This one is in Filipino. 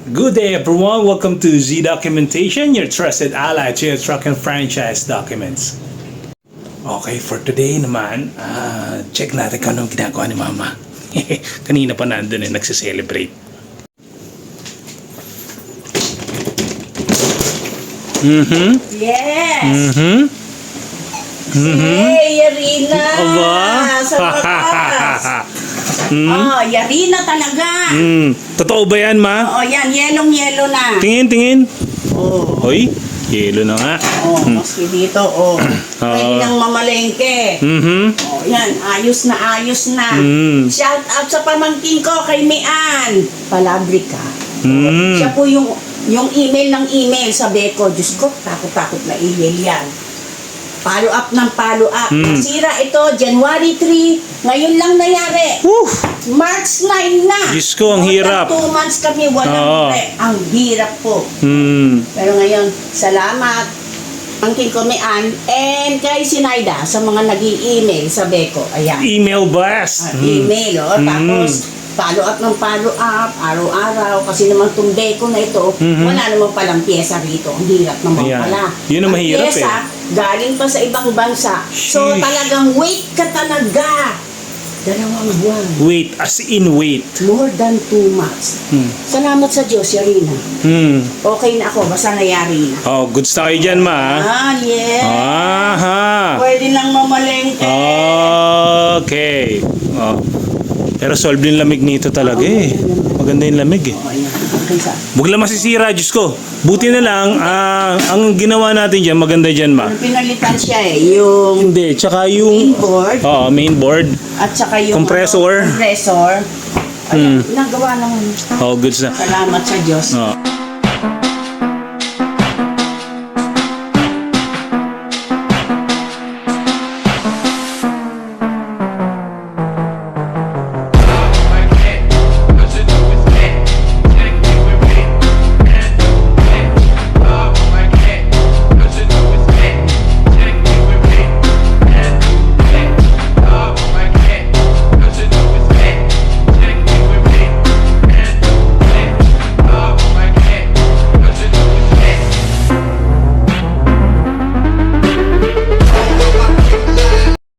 Good day everyone, welcome to Z Documentation, your trusted ally to your truck and franchise documents. Okay, for today naman, check natin kung anong ginagawa ni Mama. Kanina pa nandun nagsiselebrate. Yes! Hey, Yarina! Aba? Sa wakas! Oh, Yarina talaga! Totoo ba yan, Ma? Oo, yan. Yelong-yelo na. Tingin. Oh. Hoy, yelo na nga. Oh, maski dito, oh. Pwede nang mamalengke. Oh, yan. Ayos na. Shout out sa pamangkin ko kay Mian. Palabrika. Siya po yung email ng email, sabi ko, Diyos ko, takot-takot na email yan. Follow up ng follow up. Nasira ito, January 3, ngayon lang nangyari. March 9 na. Diyos ko, ang hirap. 2 months kami, walang pre. Ang hirap po. Pero ngayon, salamat. Angkin ko Mian and kay Sinaida sa mga nag-i-email, sabi ko, ayan. Email blast. Email, tapos follow up ng follow up, araw-araw, kasi naman itong beko na ito, wala naman palang pyesa rito. Ang hirap naman pala. Yun ang mahirap pyesa, galing pa sa ibang bansa. So talagang wait ka talaga. 2 buwan. Wait, as in wait. More than 2 months. Salamat sa Diyos, Yarina. Okay na ako, basta nayari na. Oh, goods na kayo dyan, Ma. Yes. Aha. Pwede nang mamalengke. Okay. Oh. Pero solve yung lamig nito talaga eh. Maganda yung lamig eh. Huwag lang masisira, Diyos ko. Buti na lang, ang ginawa natin dyan, maganda dyan, Ma. Pinalitan siya eh, yung Hindi, tsaka yung main board. main board. At saka yung Compressor. compressor. Ayan, nagawa naman. Oh, goods na. Salamat sa Diyos. Oh.